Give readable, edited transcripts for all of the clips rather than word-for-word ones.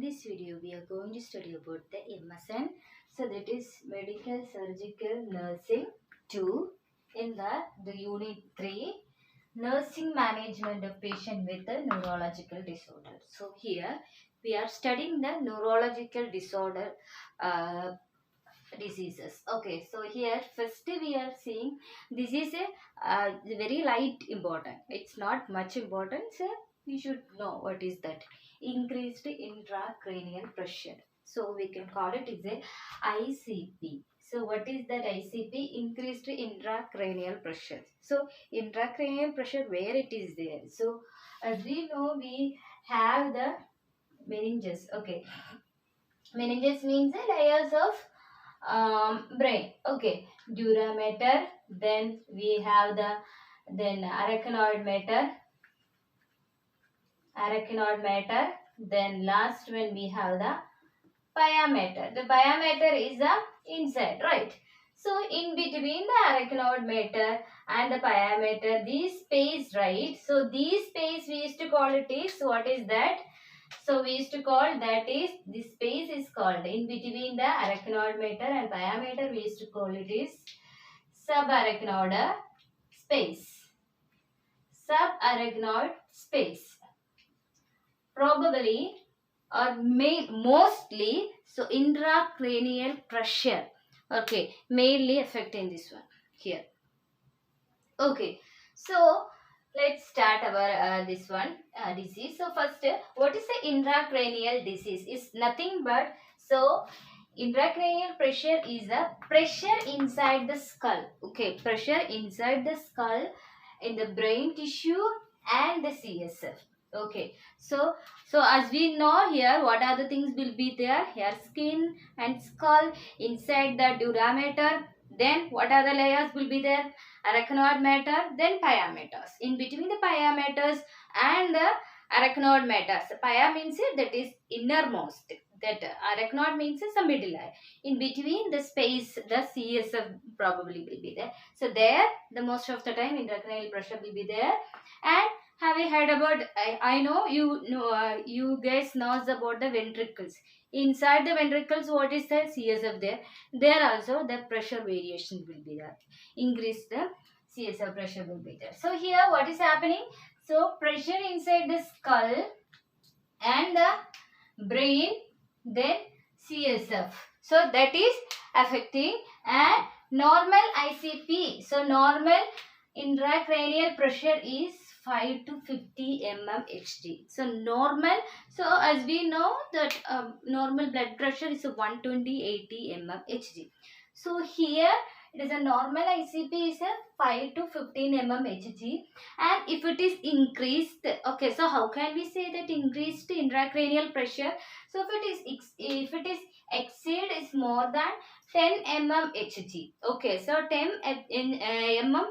This video we are going to study about the MSN. So that is Medical Surgical Nursing 2 in the Unit 3 Nursing Management of Patient with a Neurological Disorder. So here we are studying the neurological disorder diseases. Okay, so here first we are seeing this is a very light important. It's not much important. So we should know what is that. Increased intracranial pressure. So we can call it is a ICP. So what is that ICP? Increased intracranial pressure. So intracranial pressure, where it is there. So as we know, we have the meninges. Okay, meninges means the layers of brain. Okay, dura mater, then we have the arachnoid matter, then last when we have the pia mater. The pia mater is the inside, right? So in between the arachnoid matter and the pia mater, this space, right? So this space we used to call it is, what is that? So we used to call that is, this space is called in between the arachnoid matter and pia mater, we used to call it is subarachnoid space. Subarachnoid space. Probably or mostly, so intracranial pressure, okay, mainly affecting this one here. Okay, so let's start our this one disease. So first, what is the intracranial disease? Is nothing but, so intracranial pressure is a pressure inside the skull. Okay, pressure inside the skull in the brain tissue and the CSF. Okay, so as we know here, what are the things will be there? Here skin and skull, inside the dura mater. Then what are the layers will be there? Arachnoid matter, then pia maters. In between the pia maters and the arachnoid matters. Pia means that is innermost. That arachnoid means some middle eye. In between the space, the CSF probably will be there. So there, the most of the time intracranial pressure will be there. And have you heard about? I know you know. You guys knows about the ventricles. Inside the ventricles, what is the CSF there? There also the pressure variation will be there. Increase the CSF pressure will be there. So here what is happening? So pressure inside the skull and the brain, then CSF. So that is affecting, and normal ICP. So normal intracranial pressure is 5 to 50 mmHg. So normal, so as we know that normal blood pressure is 120/80 mmHg. So here it is a normal ICP is a 5 to 15 mmHg, and if it is increased, okay, so how can we say that increased intracranial pressure? So if it is exceed is more than 10 mmHg. Okay, so 10 mm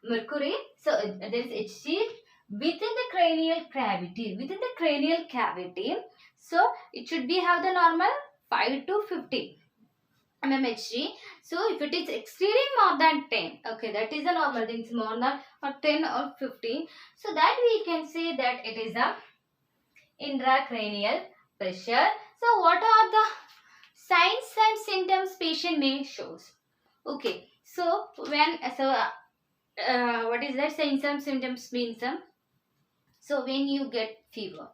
mercury, so there is Hg within the cranial cavity. Within the cranial cavity, so it should be have the normal 5 to 15 mmHg. So if it is exceeding more than 10, okay, that is the normal thing, it's more than or 10 or 15. So that we can say that it is a intracranial pressure. So what are the signs and symptoms patient may shows? Okay, so when what is that? Signs and symptoms means so when you get fever.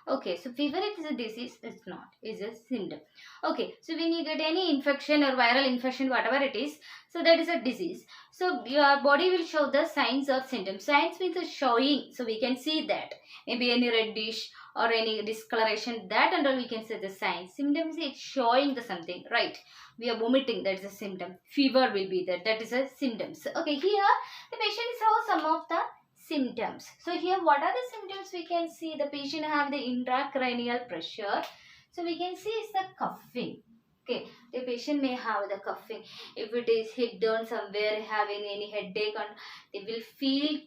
Okay, so fever it is a disease, it's not, it's a symptom. Okay, so when you get any infection or viral infection, whatever it is, so that is a disease. So your body will show the signs or symptoms. Signs means a showing, so we can see that. Maybe any reddish or any discoloration, that and all we can say the signs. Symptoms is showing the something, right? We are vomiting, that is a symptom. Fever will be there, that is a symptoms. Okay, here the patient shows some of the symptoms. So here what are the symptoms we can see? The patient have the intracranial pressure. So we can see is the coughing. Okay, the patient may have the coughing. If it is hit down somewhere, having any headache, and they will feel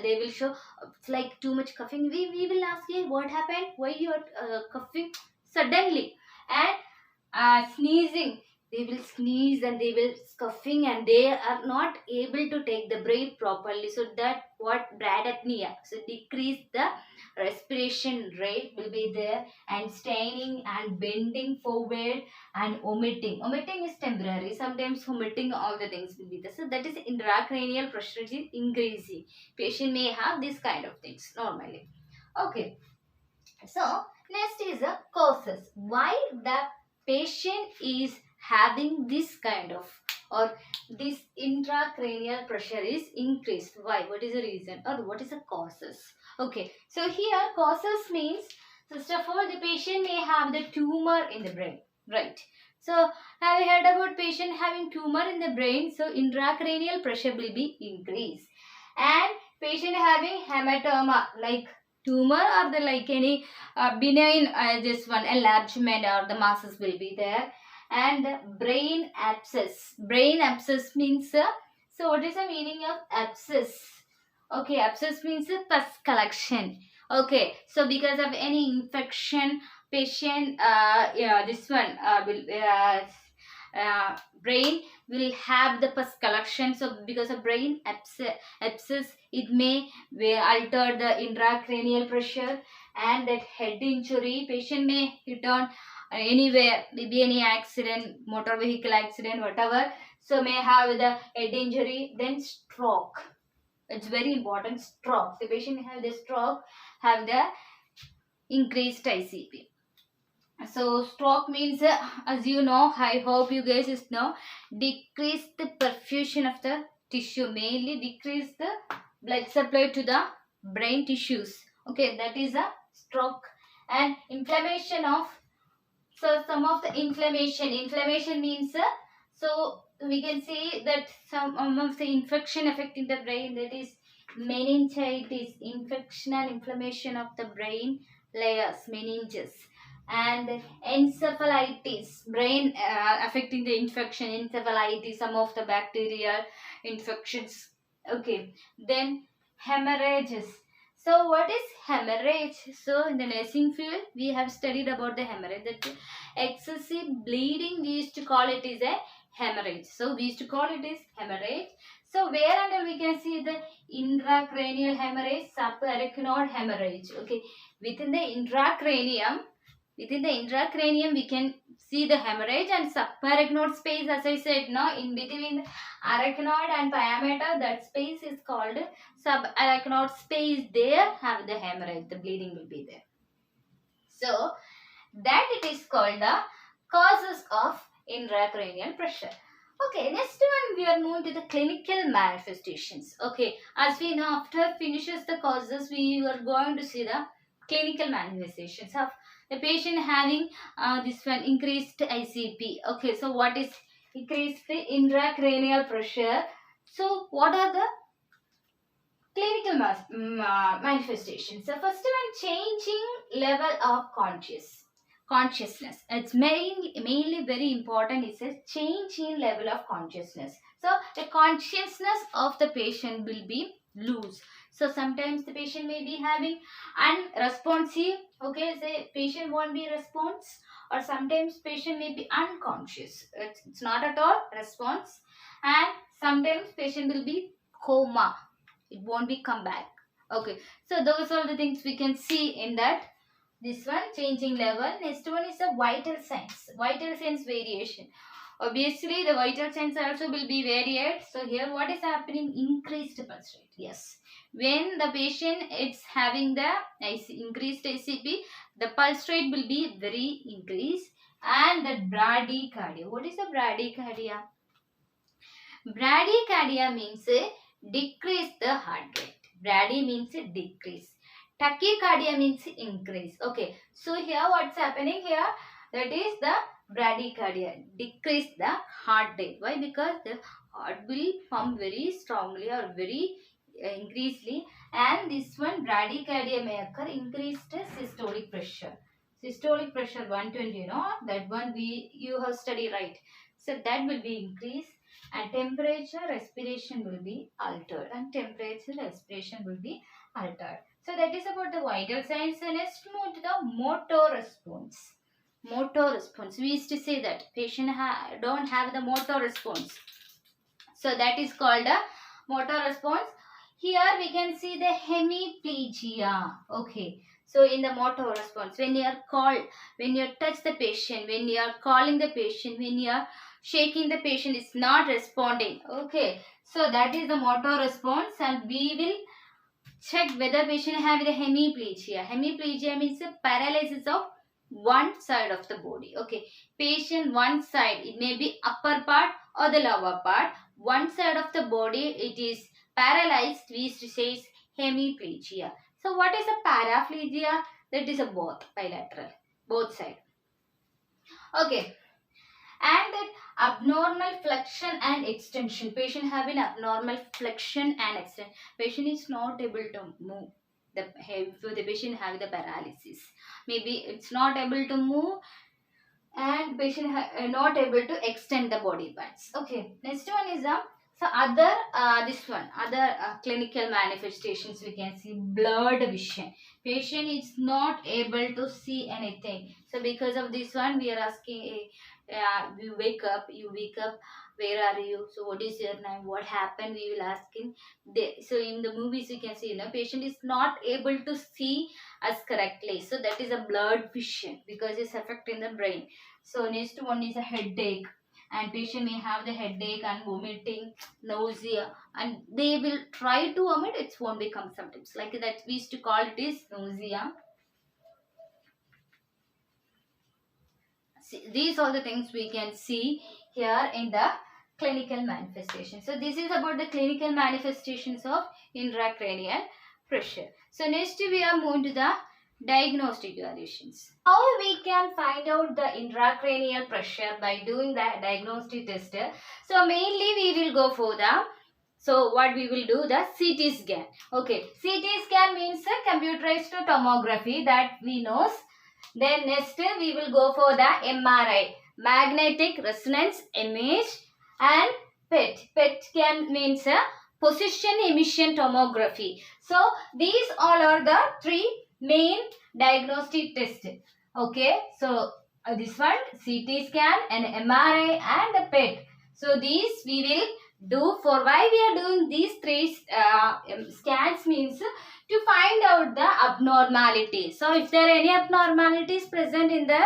they will show it's like too much coughing. We will ask you what happened, why you are coughing suddenly, and sneezing. they will sneeze and they will scuffing and they are not able to take the breath properly. So that what bradypnea, so decrease the respiration rate will be there, and staining and bending forward and omitting is temporary, sometimes omitting all the things will be there. So that is intracranial pressure is increasing, patient may have this kind of things normally. Okay, so next is the causes. Why the patient is having this kind of, or this intracranial pressure is increased. Why? What is the reason or what is the causes? Okay, so here causes means, first of all, the patient may have the tumor in the brain, right? So have you heard about patient having tumor in the brain? So intracranial pressure will be increased, and patient having hematoma like tumor or the like any benign this one enlargement or the masses will be there, and brain abscess. Brain abscess means so what is the meaning of abscess? Okay, abscess means pus collection. Okay, so because of any infection, patient yeah, this one will brain will have the pus collection. So because of brain abscess, it may alter the intracranial pressure, and that head injury, patient may hit on anywhere, maybe any accident, motor vehicle accident, whatever, so may have the head injury. Then stroke, it's very important, stroke, the patient have the stroke, have the increased ICP. So stroke means as you know, I hope you guys just know, decrease the perfusion of the tissue, mainly decrease the blood supply to the brain tissues. Okay, that is a stroke. And inflammation of, so some of the inflammation means so we can see that some of the infection affecting the brain, that is meningitis, infection and inflammation of the brain layers, meninges, and encephalitis, brain affecting the infection, encephalitis, some of the bacterial infections. Okay, then hemorrhages. So what is hemorrhage? So in the nursing field we have studied about the hemorrhage, that excessive bleeding, we used to call it is a hemorrhage. So we used to call it is hemorrhage. So where and we can see the intracranial hemorrhage, subarachnoid hemorrhage. Okay, within the intracranium, we can see the hemorrhage, and subarachnoid space, as I said, no, in between arachnoid and pyometer, that space is called subarachnoid space. There have the hemorrhage, the bleeding will be there. So that it is called the causes of intracranial pressure. Okay, next one we are moving to the clinical manifestations. Okay, as we know, after finishes the causes, we are going to see the clinical manifestations of the patient having this one increased ICP. Okay, so what is increased intracranial pressure? So what are the clinical manifestations? So first one, changing level of consciousness. It's mainly very important. It's a change in level of consciousness. So the consciousness of the patient will be loose. So sometimes the patient may be having unresponsive. Okay, say patient won't be response, or sometimes patient may be unconscious. It's not at all response, and sometimes patient will be coma. It won't be come back. Okay, so those are the things we can see in that. This one, changing level. Next one is the vital signs. Vital signs variation. Obviously, the vital signs also will be varied. So here what is happening? Increased pulse rate. Yes. When the patient is having the increased ICP, the pulse rate will be very increased. And the bradycardia. What is the bradycardia? Bradycardia means decrease the heart rate. Brady means decrease. Tachycardia means increase. Okay. So here what's happening here? That is the bradycardia. Decrease the heart rate. Why? Because the heart will pump very strongly or very increasingly, and this one bradycardia may occur. Increased systolic pressure. Systolic pressure 120, that one you have studied, right? So that will be increased, and temperature, respiration will be altered, and temperature, respiration will be altered. So that is about the vital signs. And let's move to the motor response. motor response. We used to say that patient don't have the motor response. So that is called a motor response. Here we can see the hemiplegia. Okay. So in the motor response, when you are called, when you touch the patient, when you are calling the patient, when you are shaking the patient, is not responding. Okay. So that is the motor response, and we will check whether patient have the hemiplegia. Hemiplegia means the paralysis of one side of the body. Okay, patient one side, it may be upper part or the lower part. One side of the body it is paralyzed. We used to say is hemiplegia. So what is a paraplegia? That is a both bilateral, both side. Okay. And that abnormal flexion and extension. Patient having abnormal flexion and extension. Patient is not able to move. The patient have the paralysis. Maybe it's not able to move, and patient not able to extend the body parts. Okay. Next one is other clinical manifestations. We can see blurred vision. Patient is not able to see anything. So because of this one, we are asking. You wake up, where are you? So what is your name? What happened? We will ask him. So in the movies you can see, patient is not able to see us correctly. So that is a blurred vision because it's affecting the brain. So next one is a headache, and patient may have the headache and vomiting, nausea, and they will try to vomit. It won't become sometimes like that. We used to call it is nausea. These are the things we can see here in the clinical manifestation. So this is about the clinical manifestations of intracranial pressure. So next we are moving to the diagnostic evaluations. How we can find out the intracranial pressure by doing the diagnostic test. So mainly we will go for the, so what we will do, the CT scan. Okay, CT scan means a computerized tomography, that we know. Then next we will go for the MRI, magnetic resonance image, and PET. PET scan means a position emission tomography. So these all are the three main diagnostic tests. Okay, so this one CT scan, an MRI, and the PET. So these we will do. For why we are doing these three scans means to find out the abnormalities. So if there are any abnormalities present in the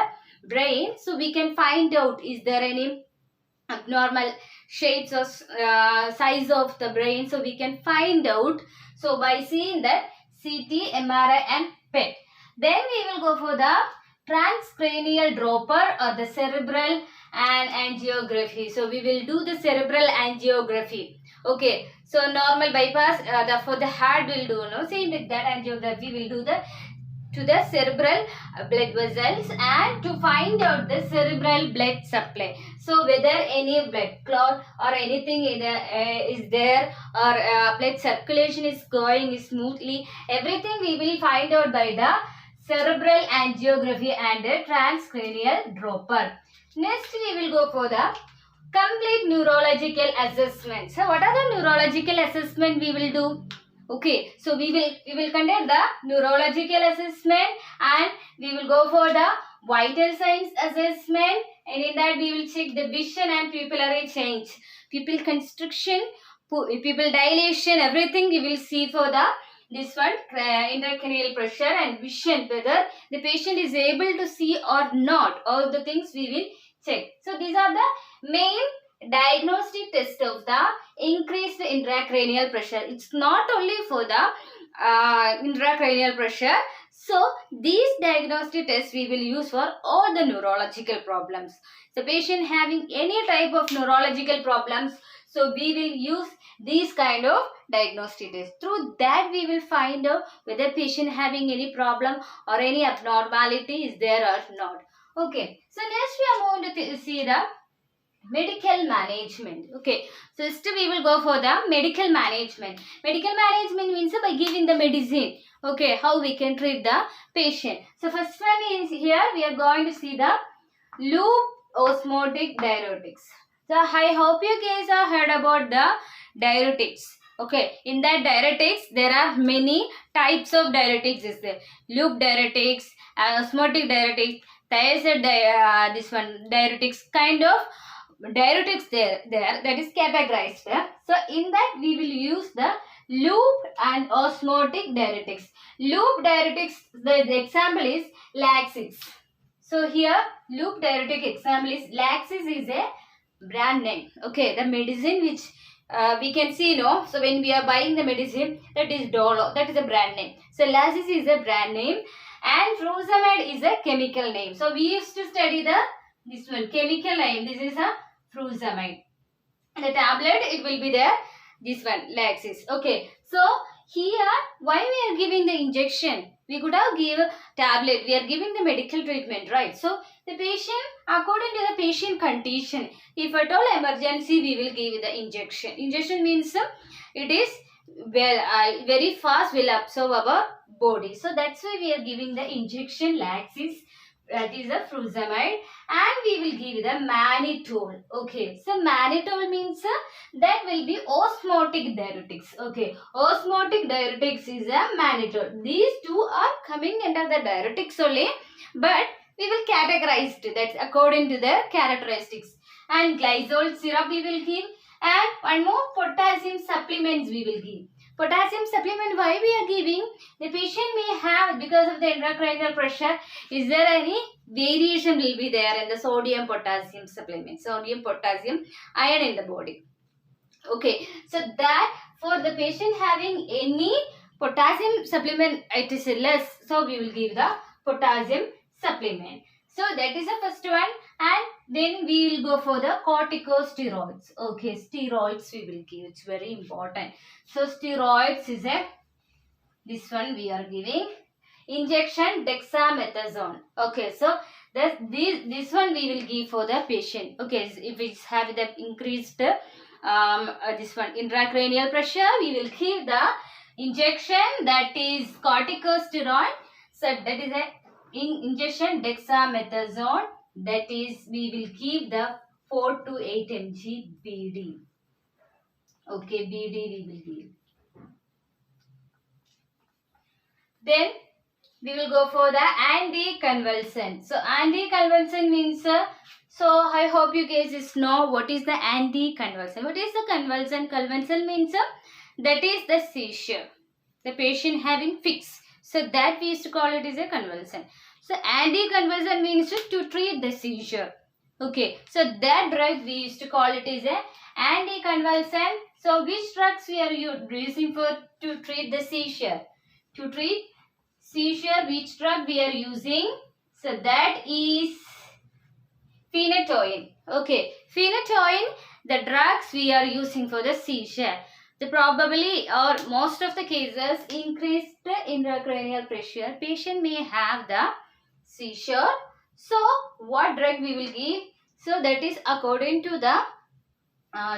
brain, so we can find out is there any abnormal shapes or size of the brain. So we can find out. So by seeing that CT, MRI and PET. Then we will go for the transcranial dropper or the cerebral and angiography. So we will do the cerebral angiography. Okay, so normal bypass for the heart will do, no, same like that angiography will do to the cerebral blood vessels, and to find out the cerebral blood supply. So whether any blood clot or anything is there, or blood circulation is going smoothly, everything we will find out by the cerebral angiography and the transcranial dropper. Next we will go for the complete neurological assessment. So what are the neurological assessment we will do? Okay, so we will conduct the neurological assessment, and we will go for the vital signs assessment, and in that we will check the vision and pupillary change, pupil constriction, pupil dilation, everything we will see for the this one intracranial pressure and vision, whether the patient is able to see or not. All the things we will check. So these are the main diagnostic test of the increased intracranial pressure. It's not only for the intracranial pressure. So these diagnostic tests we will use for all the neurological problems. So patient having any type of neurological problems, so we will use these kind of diagnostic tests. Through that we will find out whether patient having any problem or any abnormality is there or not. Okay, so next we are going to see the medical management. Okay, so next we will go for the medical management. Medical management means by giving the medicine. Okay, how we can treat the patient. So first one is here we are going to see the loop osmotic diuretics. So I hope you guys have heard about the diuretics. Okay, in that diuretics there are many types of diuretics is there. Loop diuretics, osmotic diuretics, thiazide, this one diuretics, kind of diuretics there that is categorized. So in that we will use the loop and osmotic diuretics. Loop diuretics, the example is Laxis. So here loop diuretic example is Laxis is a brand name. Okay, the medicine which we can see, no? So when we are buying the medicine, that is Dolo, that is a brand name. So Laxis is a brand name and Furosemide is a chemical name. So we used to study this one chemical name. This is a Furosemide. The tablet, it will be there. This one Laxis. Okay. So here why we are giving the injection? We could have given tablet. We are giving the medical treatment, right? So the patient, according to the patient condition, if at all emergency, we will give the injection. Injection means it is very fast will absorb our body. So that's why we are giving the injection Laxis. That is a Furosemide, and we will give the mannitol. Okay, so mannitol means that will be osmotic diuretics. Okay, osmotic diuretics is a mannitol. These two are coming under the diuretics only, but we will categorize that according to their characteristics. And glycol syrup we will give, and one more potassium supplements we will give. Potassium supplement, why we are giving? The patient may have, because of the intracranial pressure, is there any variation will be there in the sodium potassium supplement, sodium potassium iron in the body. Okay, so that for the patient having any potassium supplement, it is less, so we will give the potassium supplement. So that is the first one, and then we will go for the corticosteroids. Okay, steroids we will give. It's very important. So steroids is this one we are giving. Injection dexamethasone. Okay, so this one we will give for the patient. Okay, if it's have the increased this one intracranial pressure, we will give the injection, that is corticosteroid. So that is a injection dexamethasone, that is we will give the 4 to 8 mg BD. Okay, BD we will give. Then we will go for the anticonvulsant. So anticonvulsant means, so I hope you guys know what is the anticonvulsant. What is the convulsant? Convulsant means that is the seizure. The patient having fix. So that we used to call it is a convulsant. So anticonvulsant means to treat the seizure. Okay. So that drug we used to call it is a anticonvulsant. So which drugs we are using for to treat the seizure? To treat seizure, which drug we are using? So that is phenytoin. Okay. Phenytoin, the drugs we are using for the seizure. The probably or most of the cases increased intracranial pressure, patient may have the seizure. So what drug we will give? So that is according to the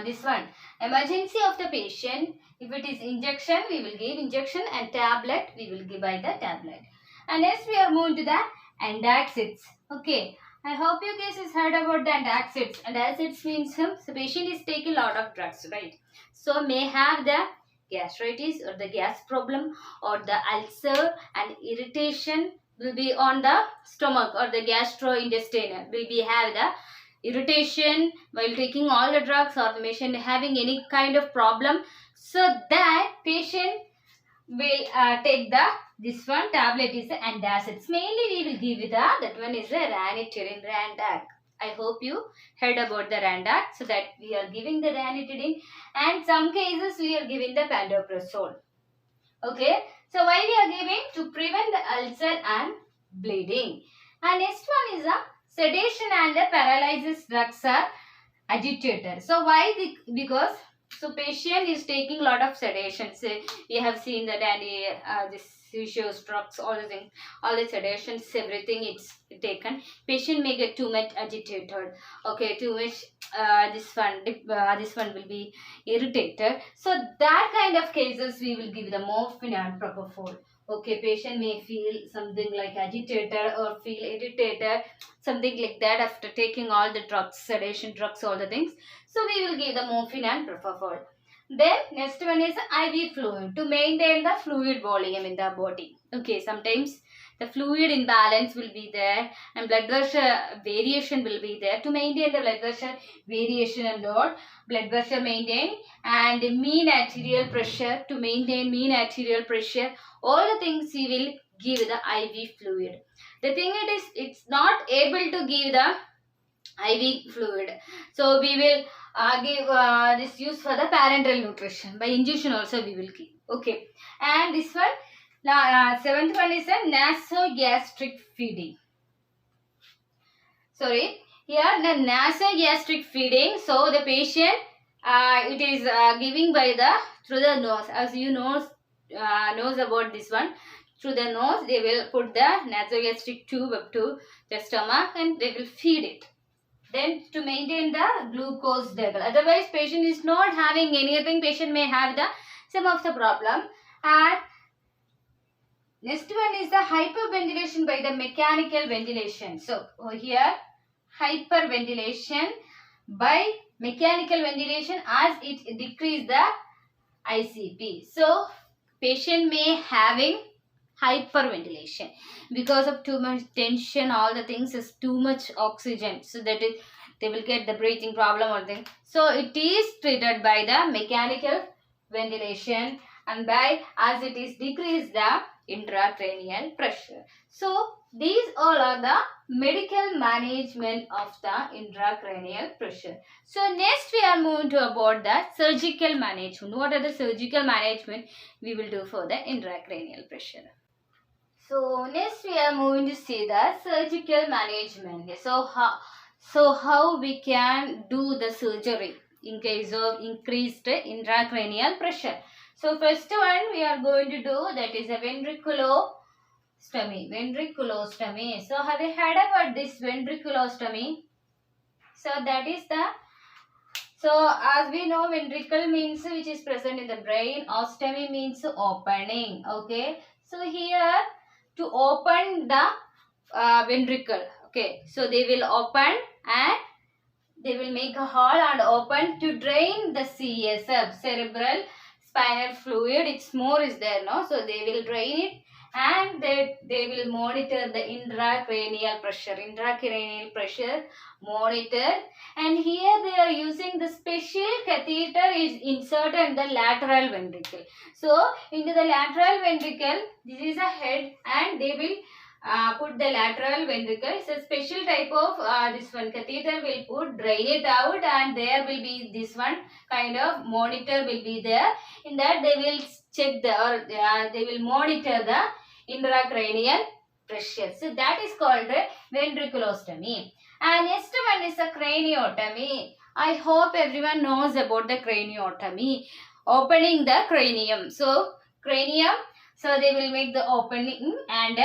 this one emergency of the patient. If it is injection, we will give injection, and tablet we will give by the tablet. And next we are moving to the antacids. Okay, I hope you guys has heard about the antacids. Antacids means the patient is taking a lot of drugs, right? So may have the gastritis or the gas problem or the ulcer, and irritation will be on the stomach or the gastrointestinal. Will be have the irritation while taking all the drugs, or the patient having any kind of problem. So that patient will take this one tablet is the antacids. Mainly we will give that one is the ranitidine, Randac. I hope you heard about the Randac. So that we are giving the ranitidine, and some cases we are giving the pantoprazole. Okay. So why we are giving? To prevent the ulcer and bleeding. And next one is a sedation and the paralysis drugs are agitator. So why? Because so patient is taking lot of sedation. Say we have seen that this seizures, drugs, all the things, all the sedations, everything it's taken. Patient may get too much agitated. Okay, too much. This one will be irritated. So that kind of cases we will give the morphine and propofol. Okay, patient may feel something like agitated or feel irritated, something like that after taking all the drugs, sedation drugs, all the things. So we will give the morphine and propofol. Then next one is IV fluid, to maintain the fluid volume in the body. Okay, sometimes the fluid imbalance will be there, and blood pressure variation will be there. To maintain the blood pressure variation and load, blood pressure maintain, and mean arterial pressure, to maintain mean arterial pressure, all the things we will give the IV fluid. The thing it is, it's not able to give the IV fluid, so we will give this use for the parenteral nutrition. By injection also we will give. Okay, and this one, seventh one is a nasogastric feeding. Sorry, here the nasogastric feeding. So the patient, it is giving by the through the nose. As you knows about this one, through the nose they will put the nasogastric tube up to the stomach and they will feed it. Then to maintain the glucose level. Otherwise, patient is not having anything. Patient may have the some of the problem. And next one is the hyperventilation by the mechanical ventilation. So over here, hyperventilation by mechanical ventilation as it decrease the ICP. So patient may having hyperventilation because of too much tension, all the things is too much oxygen, so that is they will get the breathing problem or thing. So it is treated by the mechanical ventilation, and by as it is decrease the intracranial pressure. So these all are the medical management of the intracranial pressure. So next we are moving to about the surgical management. What are the surgical management we will do for the intracranial pressure? So next we are moving to see the surgical management. So how we can do the surgery in case of increased intracranial pressure. So first one we are going to do, that is a ventriculostomy. Ventriculostomy. So have you heard about this ventriculostomy? So that is the, so as we know, ventricle means which is present in the brain. Ostomy means opening. Okay. So here to open the ventricle. Okay. So they will open and they will make a hole and open to drain the CSF, cerebral spinal fluid. It's more is there, no? So they will drain it and they will monitor the intracranial pressure, monitor. And here they are using the special catheter is inserted in the lateral ventricle. So into the lateral ventricle, this is a head and they will put the lateral ventricle. It's a special type of this one catheter will put, drain it out, and there will be this one kind of monitor will be there. In that they will check the or they will monitor the intracranial pressure. So that is called ventriculostomy. And next one is a craniotomy. I hope everyone knows about the craniotomy, opening the cranium. So cranium, so they will make the opening, and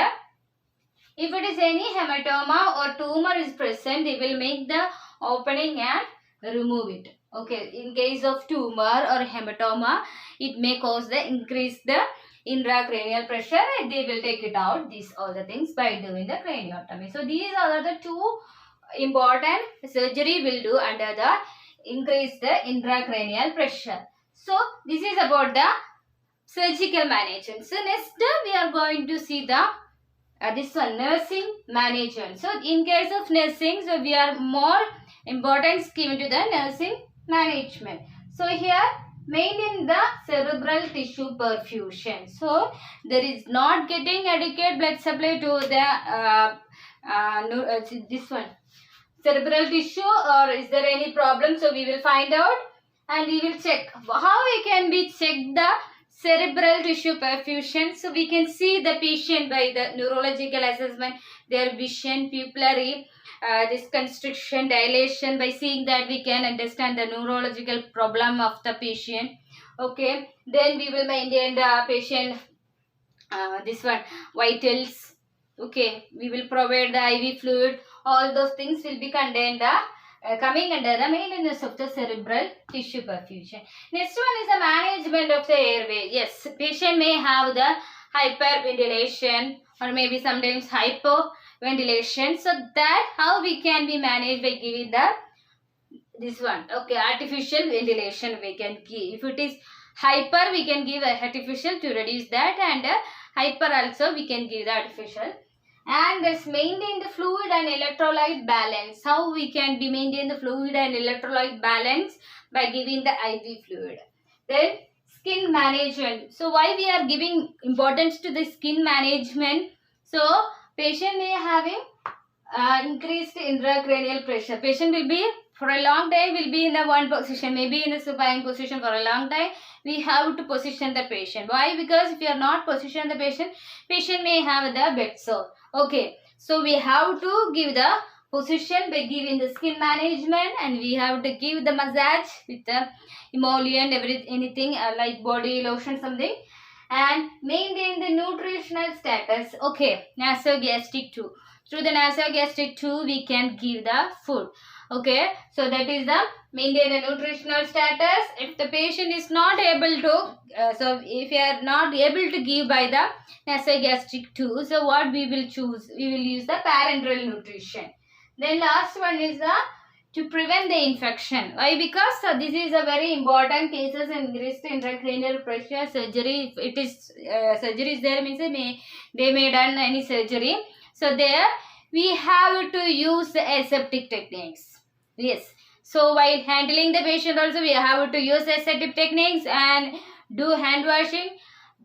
if it is any hematoma or tumor is present, they will make the opening and remove it. Okay, in case of tumor or hematoma, it may cause the increase the intracranial pressure and they will take it out. These all the things by doing the craniotomy. So these are the two important surgery will do under the increase the intracranial pressure. So this is about the surgical management. So next we are going to see the this one, nursing management. So in case of nursing, so we are more importance given to the nursing management. So here maintain the cerebral tissue perfusion. So there is not getting adequate blood supply to the this one cerebral tissue, or is there any problem? So we will find out and we will check how we can be check the cerebral tissue perfusion. So we can see the patient by the neurological assessment, their vision, pupillary, this constriction, dilation. By seeing that we can understand the neurological problem of the patient. Okay, then we will maintain the patient this one vitals. Okay, we will provide the IV fluid. All those things will be contained coming under the maintenance of the cerebral tissue perfusion. Next one is the management of the airway. Yes, patient may have the hyperventilation or maybe sometimes hypoventilation. So that how we can be managed by giving the this one. Okay, artificial ventilation we can give. If it is hyper, we can give a artificial to reduce that, and Hyper also we can give the artificial. And this maintain the fluid and electrolyte balance. How we can be maintain the fluid and electrolyte balance? By giving the IV fluid. Then skin management. So why we are giving importance to the skin management? So patient may having increased intracranial pressure. Patient will be for a long time will be in the one position, maybe in the supine position for a long time. We have to position the patient. Why? Because if you are not position the patient, patient may have the bed sore. Okay, so we have to give the position by giving the skin management, and we have to give the massage with the emollient, anything like body lotion something, and maintain the nutritional status. Okay, nasogastric tube. Through the nasogastric tube we can give the food. Okay, so that is the maintain the nutritional status. If the patient is not able to, so if you are not able to give by the nasogastric tube, so what we will choose? We will use the parenteral nutrition. Then last one is the to prevent the infection. Why? Because this is a very important cases in increased intracranial pressure surgery. If it is surgery is there means they may done any surgery. So there we have to use the aseptic techniques. Yes. So while handling the patient also we have to use aseptic techniques and do hand washing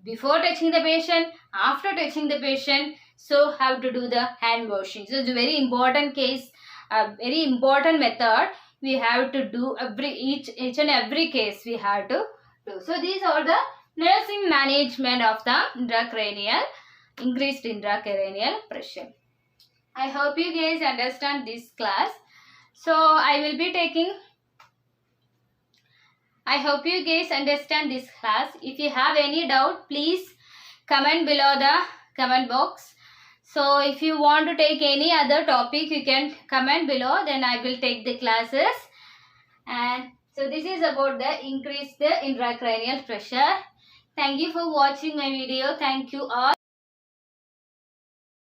before touching the patient, after touching the patient. So have to do the hand washing. So it's a very important case, a very important method we have to do each and every case we have to do. So these are the nursing management of the intracranial, increased intracranial pressure. I hope you guys understand this class. So I hope you guys understand this class. If you have any doubt, please comment below the comment box. So if you want to take any other topic, you can comment below, then I will take the classes. And so this is about the increase the intracranial pressure. Thank you for watching my video. Thank you all.